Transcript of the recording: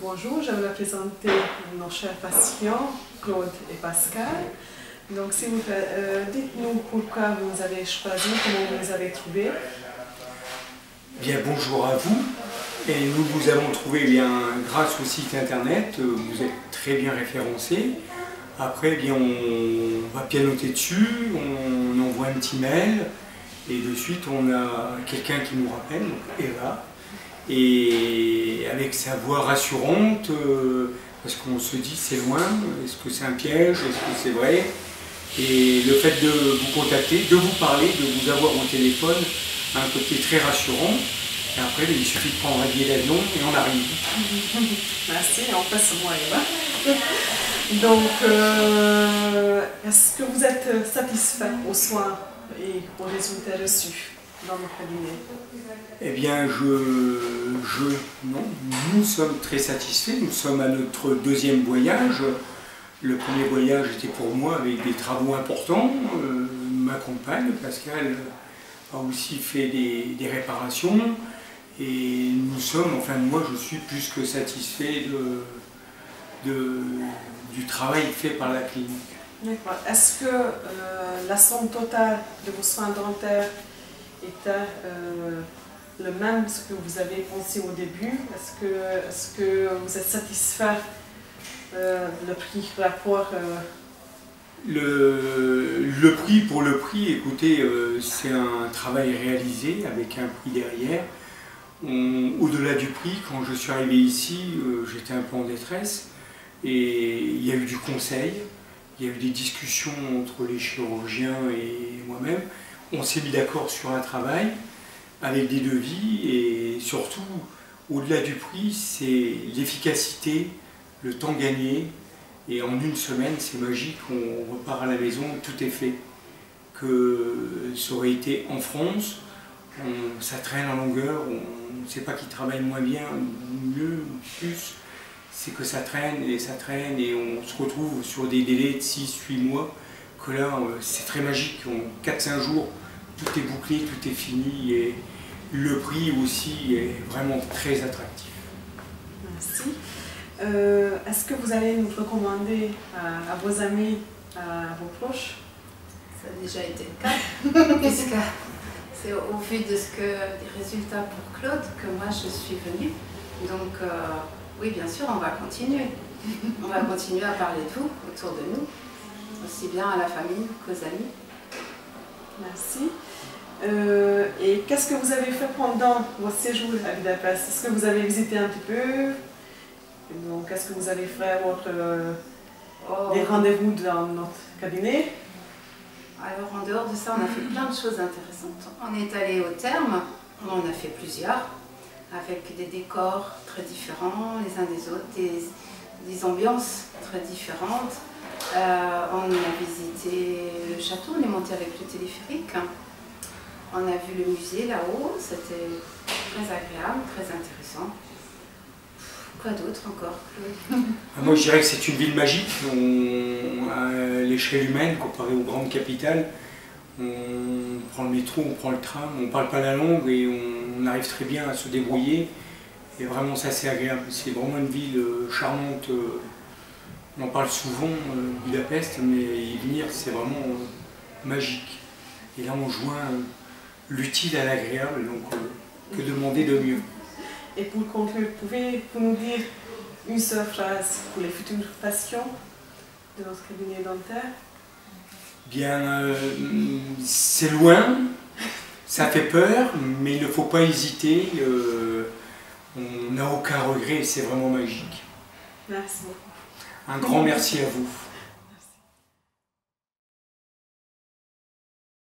Bonjour, je vais vous présenter nos chers patients, Claude et Pascal. Donc, s'il vous plaît, dites-nous pourquoi vous avez choisi, comment vous les avez trouvés. Bien, bonjour à vous. Et nous vous avons trouvé bien, grâce au site internet, vous êtes très bien référencés. Après, bien, on va pianoter dessus, on envoie un petit mail et de suite on a quelqu'un qui nous rappelle, donc Eva. Et avec sa voix rassurante, parce qu'on se dit c'est loin, est-ce que c'est un piège, est-ce que c'est vrai? Et le fait de vous contacter, de vous parler, de vous avoir au téléphone, a un côté très rassurant. Et après, il suffit de prendre un billet d'avion et on arrive. Merci, on passe moi Eva. Donc, est-ce que vous êtes satisfait aux soins et aux résultats reçus dans notre cabinet? Eh bien, non, nous sommes très satisfaits. Nous sommes à notre deuxième voyage. Le premier voyage était pour moi avec des travaux importants. Ma compagne, Pascal, a aussi fait des réparations. Et nous sommes, enfin moi je suis plus que satisfait du travail fait par la clinique. D'accord. Est-ce que la somme totale de vos soins dentaires était le même ce que vous avez pensé au début? Est-ce que vous êtes satisfait le prix rapport le prix pour le prix, écoutez, c'est un travail réalisé avec un prix derrière. Au-delà du prix, quand je suis arrivé ici, j'étais un peu en détresse et il y a eu du conseil, il y a eu des discussions entre les chirurgiens et moi-même. On s'est mis d'accord sur un travail avec des devis et surtout, au-delà du prix, c'est l'efficacité, le temps gagné et en une semaine, c'est magique, on repart à la maison, tout est fait. Que ça aurait été en France, ça traîne en longueur, on ne sait pas qui travaille moins bien, mieux, plus, c'est que ça traîne et on se retrouve sur des délais de 6-8 mois, que là c'est très magique, en 4-5 jours, tout est bouclé, tout est fini et le prix aussi est vraiment très attractif. Merci. Est-ce que vous allez nous recommander à vos amis, à vos proches? Ça a déjà été le cas, puisque c'est au vu des résultats pour Claude que moi je suis venue. Donc oui, bien sûr, on va continuer. On va continuer à parler de vous autour de nous, aussi bien à la famille qu'aux amis. Merci. Et qu'est-ce que vous avez fait pendant votre séjour à Budapest? Est-ce que vous avez visité un petit peu? Donc, est-ce que vous avez fait des rendez-vous dans notre cabinet? Alors, en dehors de ça, on a fait plein de choses intéressantes. On est allé au terme, on en a fait plusieurs, avec des décors très différents les uns des autres, des ambiances très différentes. On a visité le château, on est monté avec le téléphérique. On a vu le musée là-haut, c'était très agréable, très intéressant. Quoi d'autre encore, Claude? Moi je dirais que c'est une ville magique, à l'échelle humaine comparée aux grandes capitales. On prend le métro, on prend le tram, on ne parle pas la langue et on arrive très bien à se débrouiller. Et vraiment ça c'est agréable, c'est vraiment une ville charmante. On en parle souvent, Budapest, mais y venir c'est vraiment magique. Et là on joint l'utile à l'agréable, donc que demander de mieux? Et pour conclure, pouvez-vous nous dire une seule phrase pour les futurs patients de notre cabinet dentaire? Bien, c'est loin, ça fait peur, mais il ne faut pas hésiter, on n'a aucun regret, c'est vraiment magique. Merci beaucoup. Un grand merci à vous.